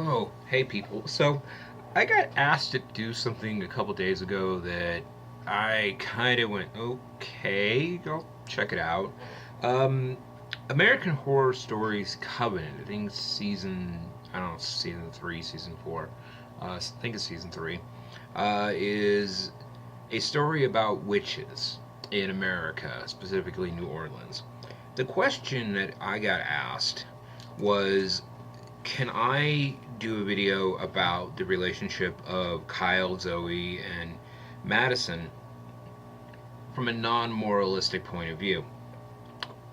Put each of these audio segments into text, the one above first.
Oh, hey people. So, I got asked to do something a couple days ago that I kind of went, okay, I'll check it out. Um, American Horror Stories Coven. I think it's I don't know, season 3, season 4. I think it's season 3. Is a story about witches in America, specifically New Orleans. The question that I got asked was, can I do a video about the relationship of Kyle, Zoe, and Madison from a non moralistic point of view?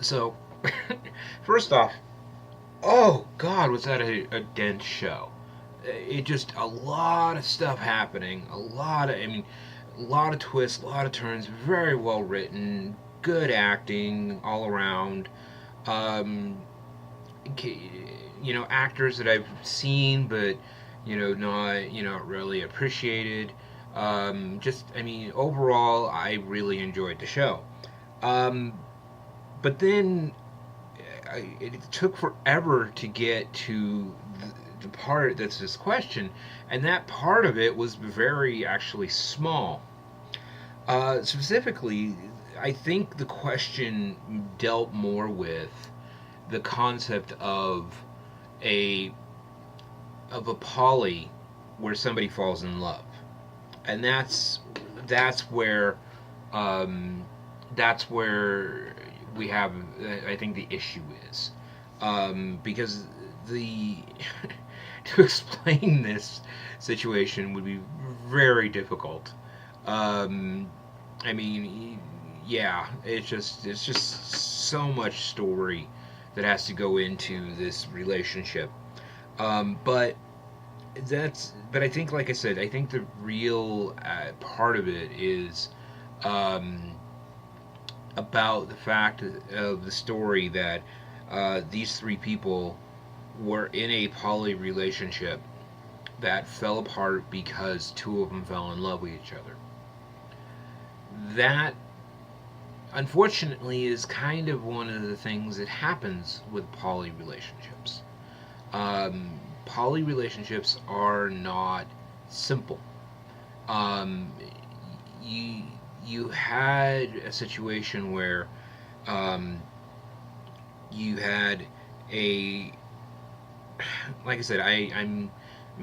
So, first off, oh God, was that a dense show? It just a lot of stuff happening, a lot of twists, a lot of turns, very well written, good acting all around. Um, actors that I've seen, but not really appreciated. Overall, I really enjoyed the show. Um, but then it took forever to get to the part that's this question, and that part of it was very actually small. Specifically, I think the question dealt more with the concept a of a poly where somebody falls in love, and that's where um, that's where we have I think the issue is, because the to explain this situation would be very difficult. Um, I mean, yeah, it's just so much story that has to go into this relationship. But but I think, like I said, I think the real part of it is um, about the fact of the story that these three people were in a poly relationship that fell apart because two of them fell in love with each other. That, unfortunately, is kind of one of the things that happens with poly relationships. Poly relationships are not simple. Um, you you had a situation where um, you had a like I said, I'm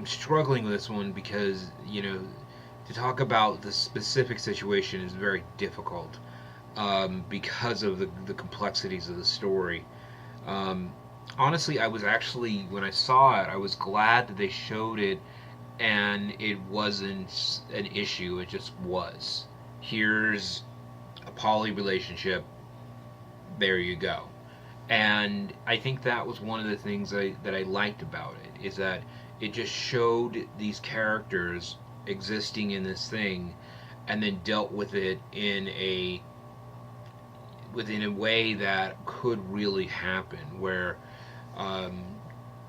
struggling with this one because to talk about the specific situation is very difficult, because of the complexities of the story. Um, Honestly, I was actually, when I saw it, I was glad that they showed it and it wasn't an issue. It just was. Here's a poly relationship. There you go. And I think that was one of the things that I liked about it, is that it just showed these characters existing in this thing and then dealt with it within a way that could really happen, where um,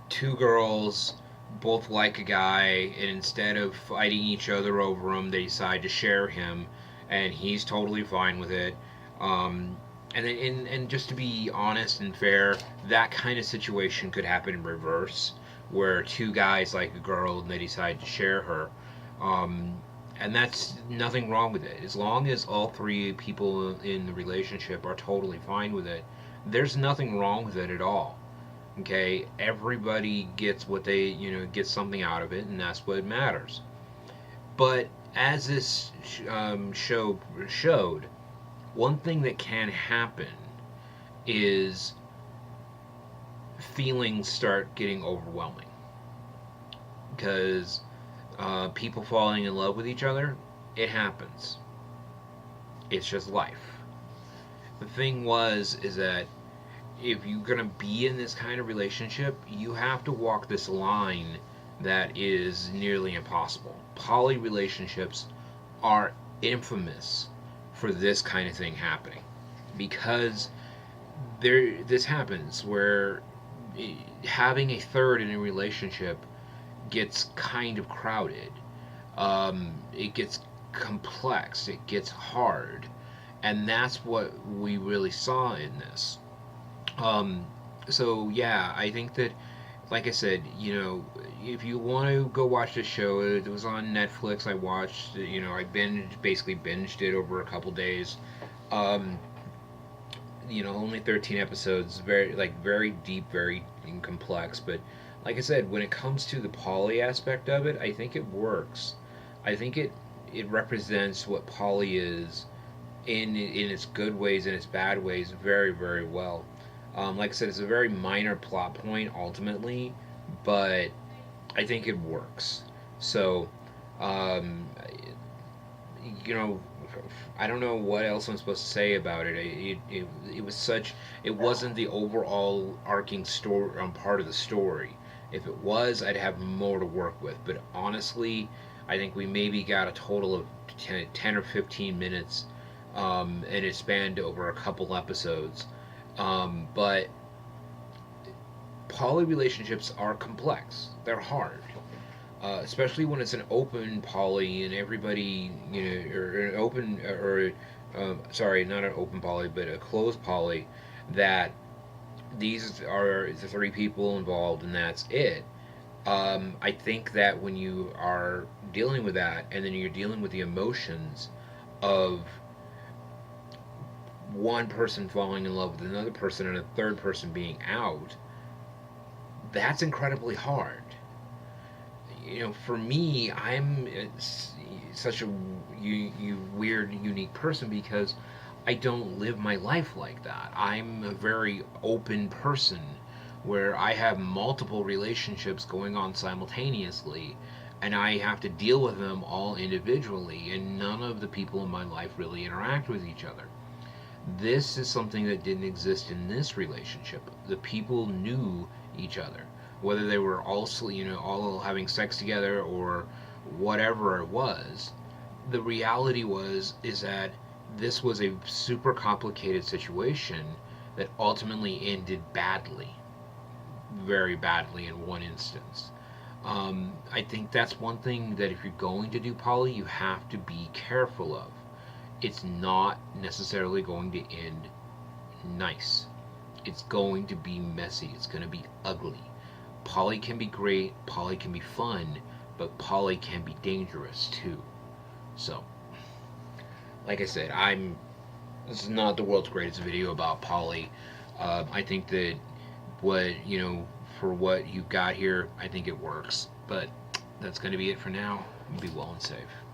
two girls both like a guy, and instead of fighting each other over him, they decide to share him, and he's totally fine with it. Um, and just to be honest and fair, that kind of situation could happen in reverse, where two guys like a girl and they decide to share her. Um, and that's nothing wrong with it. As long as all three people in the relationship are totally fine with it, there's nothing wrong with it at all. Okay, everybody gets what gets something out of it, and that's what matters. But as this show showed, one thing that can happen is feelings start getting overwhelming, because people falling in love with each other, it happens. It's just life. The thing is that if you're gonna be in this kind of relationship, you have to walk this line that is nearly impossible. Poly relationships are infamous for this kind of thing happening, because this happens where having a third in a relationship gets kind of crowded. It gets complex. It gets hard, and that's what we really saw in this. Um, so yeah, I think that like I said, if you want to go watch the show, it was on Netflix. I watched, I basically binged it over a couple days. Um, only 13 episodes, very deep, very complex. But like I said, when it comes to the poly aspect of it, I think it works. I think it represents what poly is in its good ways and its bad ways very, very well. Like I said, it's a very minor plot point ultimately, but I think it works. So, um, you know, I don't know what else I'm supposed to say about it. It was such. It wasn't the overall arcing story part of the story. If it was, I'd have more to work with. But honestly, I think we maybe got a total of 10 or 15 minutes, and it spanned over a couple episodes. But poly relationships are complex. They're hard, especially when it's an open poly and everybody, or an open, or sorry, not an open poly, but a closed poly, that these are the three people involved and that's it. I think that when you are dealing with that, and then you're dealing with the emotions of one person falling in love with another person and a third person being out, that's incredibly hard. For me, I'm such a weird, unique person because I don't live my life like that. I'm a very open person where I have multiple relationships going on simultaneously, and I have to deal with them all individually, and none of the people in my life really interact with each other. This is something that didn't exist in this relationship. The people knew each other, whether they were also, all having sex together or whatever it was. The reality is that this was a super complicated situation that ultimately ended badly, very badly in one instance. I think that's one thing that if you're going to do poly, you have to be careful of. It's not necessarily going to end nice. It's going to be messy. It's going to be ugly. Poly can be great, poly can be fun, but poly can be dangerous too. So, like I said, this is not the world's greatest video about poly. I think that for what you've got here, I think it works. But that's going to be it for now. Be well and safe.